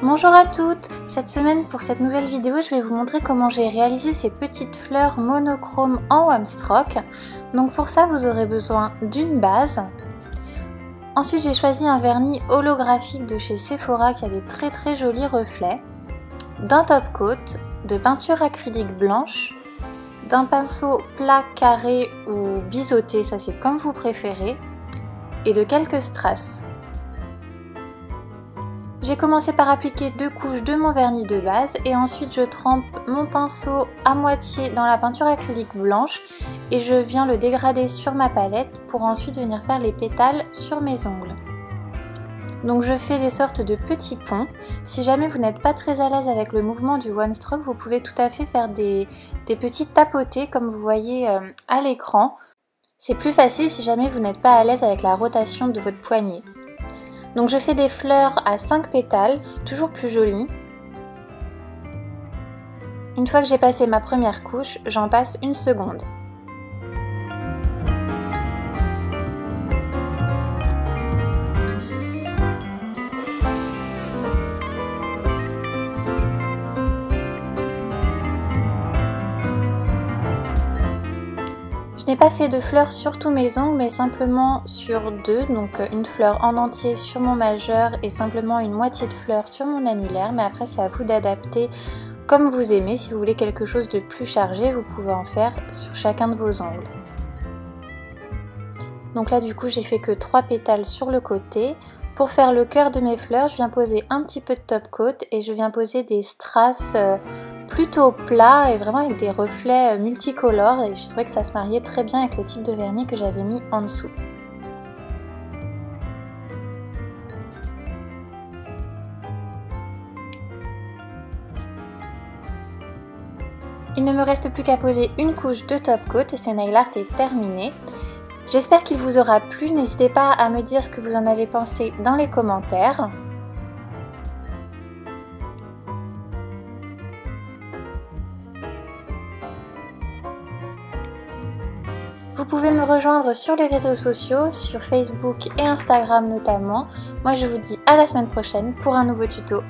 Bonjour à toutes! Cette semaine pour cette nouvelle vidéo je vais vous montrer comment j'ai réalisé ces petites fleurs monochromes en one stroke. Donc pour ça vous aurez besoin d'une base. Ensuite j'ai choisi un vernis holographique de chez Sephora qui a des très jolis reflets. D'un top coat, de peinture acrylique blanche, d'un pinceau plat, carré ou biseauté, ça c'est comme vous préférez, et de quelques strass. J'ai commencé par appliquer 2 couches de mon vernis de base et ensuite je trempe mon pinceau à moitié dans la peinture acrylique blanche et je viens le dégrader sur ma palette pour ensuite venir faire les pétales sur mes ongles. Donc je fais des sortes de petits ponts. Si jamais vous n'êtes pas très à l'aise avec le mouvement du one stroke, vous pouvez tout à fait faire des petits tapotés comme vous voyez à l'écran. C'est plus facile si jamais vous n'êtes pas à l'aise avec la rotation de votre poignet. Donc je fais des fleurs à 5 pétales, c'est toujours plus joli. Une fois que j'ai passé ma première couche, j'en passe une seconde. Je n'ai pas fait de fleurs sur tous mes ongles mais simplement sur 2, donc une fleur en entier sur mon majeur et simplement une moitié de fleur sur mon annulaire, mais après c'est à vous d'adapter comme vous aimez. Si vous voulez quelque chose de plus chargé, vous pouvez en faire sur chacun de vos ongles. Donc là du coup j'ai fait que 3 pétales sur le côté. Pour faire le cœur de mes fleurs, je viens poser un petit peu de top coat et je viens poser des strass plutôt plats et vraiment avec des reflets multicolores et je trouvais que ça se mariait très bien avec le type de vernis que j'avais mis en dessous. Il ne me reste plus qu'à poser une couche de top coat et ce nail art est terminé. J'espère qu'il vous aura plu, n'hésitez pas à me dire ce que vous en avez pensé dans les commentaires. Vous pouvez me rejoindre sur les réseaux sociaux, sur Facebook et Instagram notamment. Moi je vous dis à la semaine prochaine pour un nouveau tuto.